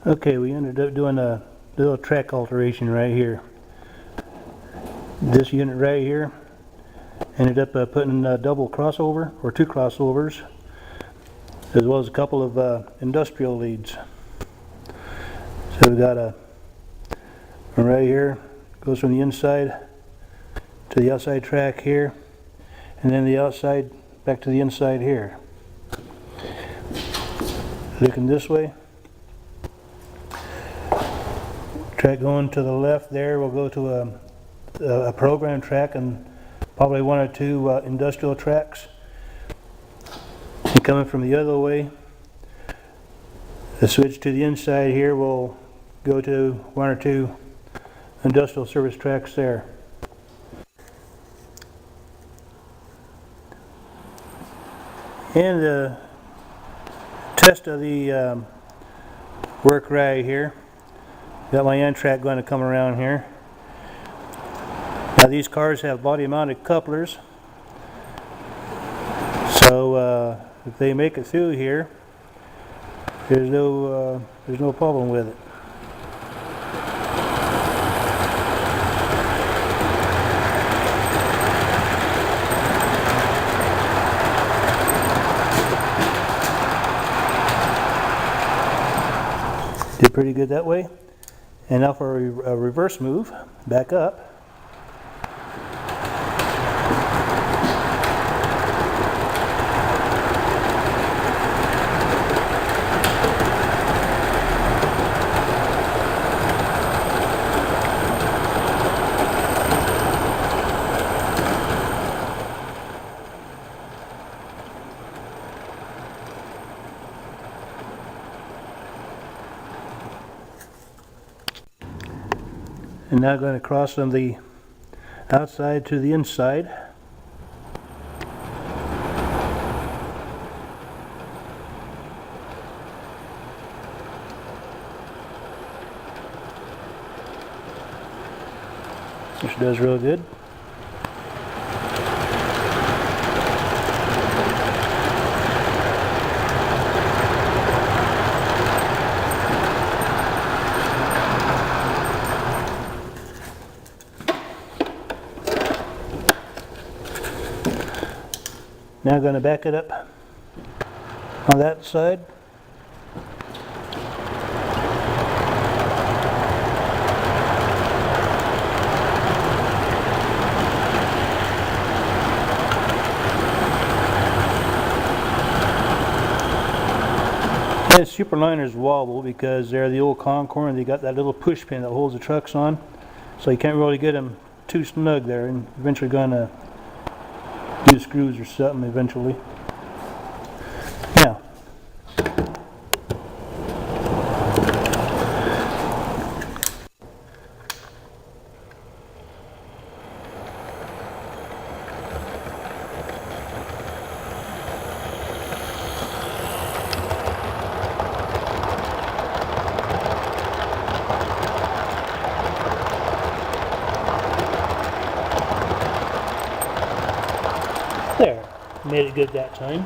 Okay, we ended up doing a little track alteration right here. This unit right here ended up putting a double crossover, or two crossovers, as well as a couple of industrial leads. So we got a one right here, goes from the inside to the outside track here, and then the outside back to the inside here. Looking this way, track going to the left there will go to a program track and probably one or two industrial tracks. And coming from the other way, the switch to the inside here will go to one or two industrial service tracks there. And the test of the work right here. Got my Amtrak going to come around here. Now these cars have body mounted couplers, so if they make it through here, there's no problem with it. Did pretty good that way. And now for a reverse move, back up. And now going to cross from the outside to the inside. Which does real good. Now going to back it up on that side. And Superliners wobble because they're the old Concord and they got that little push pin that holds the trucks on, so you can't really get them too snug there, and eventually going to do screws or something eventually. Now, there, made it good that time.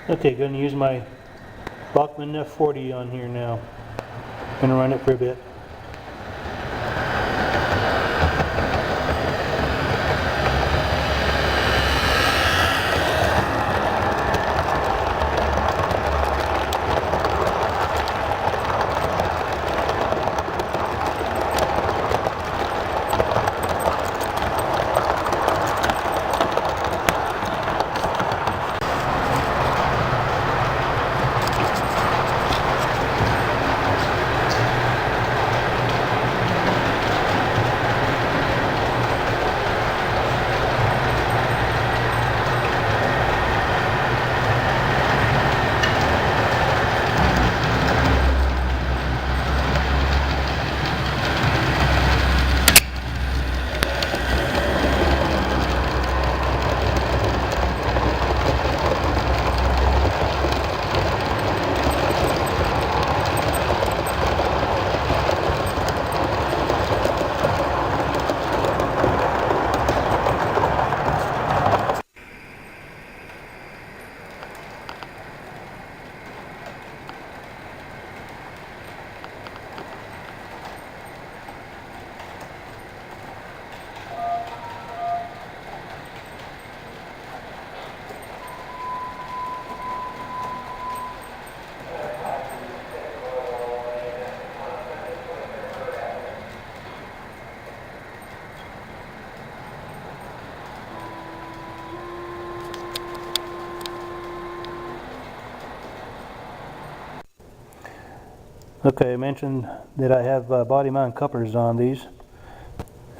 Okay, going to use my Bachmann F40 on here now. Going to run it for a bit. Okay, I mentioned that I have body mount couplers on these.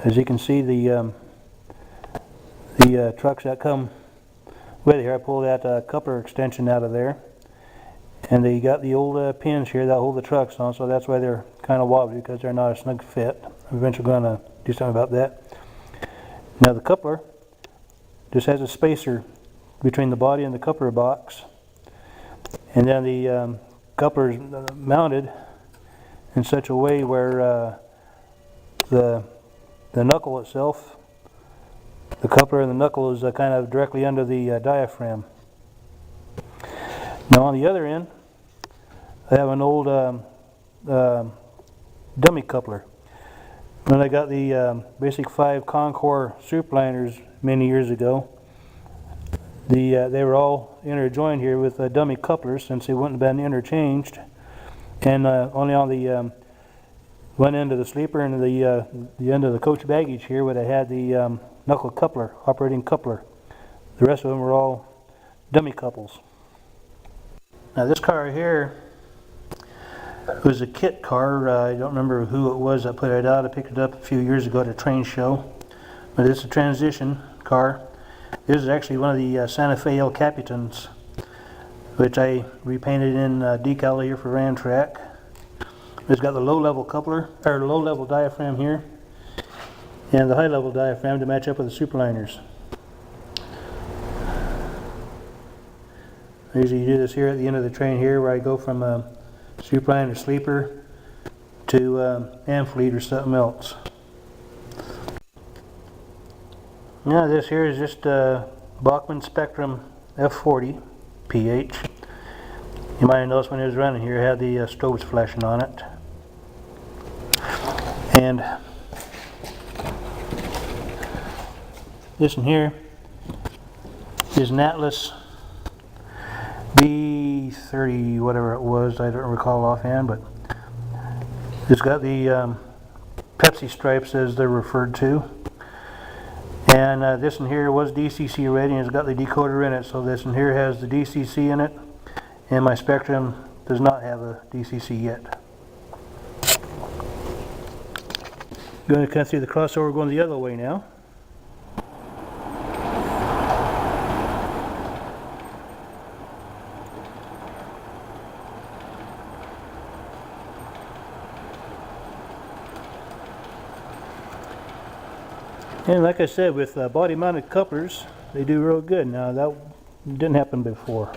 As you can see, the trucks that come with here, I pulled that coupler extension out of there, and they got the old pins here that hold the trucks on, so that's why they're kind of wobbly, because they're not a snug fit. I'm eventually going to do something about that. Now the coupler just has a spacer between the body and the coupler box, and then the coupler is mounted in such a way where the knuckle itself, the coupler and the knuckle is kind of directly under the diaphragm. Now on the other end, I have an old dummy coupler. When I got the Basic 5 Concord superliners many years ago, they were all interjoined here with dummy couplers, since they wouldn't have been interchanged, and only on the one end of the sleeper and the end of the coach baggage here would have had the knuckle coupler, operating coupler. The rest of them were all dummy couples. Now this car here was a kit car. I don't remember who it was that put it out. I picked it up a few years ago at a train show. But it's a transition car. This is actually one of the Santa Fe El Capitans, which I repainted in decal here for Amtrak. It's got the low-level coupler, or low-level diaphragm here, and the high-level diaphragm to match up with the superliners. I usually do this here at the end of the train here, where I go from superliner sleeper to amp-fleet or something else. Now this here is just Bachmann Spectrum F40 PH. You might have noticed when it was running here, it had the strobes flashing on it. And this one here is an Atlas B30, whatever it was, I don't recall offhand, but it's got the Pepsi stripes as they're referred to. And this one here was DCC ready, and it's got the decoder in it, so this one here has the DCC in it, and my Spectrum does not have a DCC yet. Going to kind of see the crossover going the other way now. And like I said, with body mounted couplers, they do real good. Now that didn't happen before.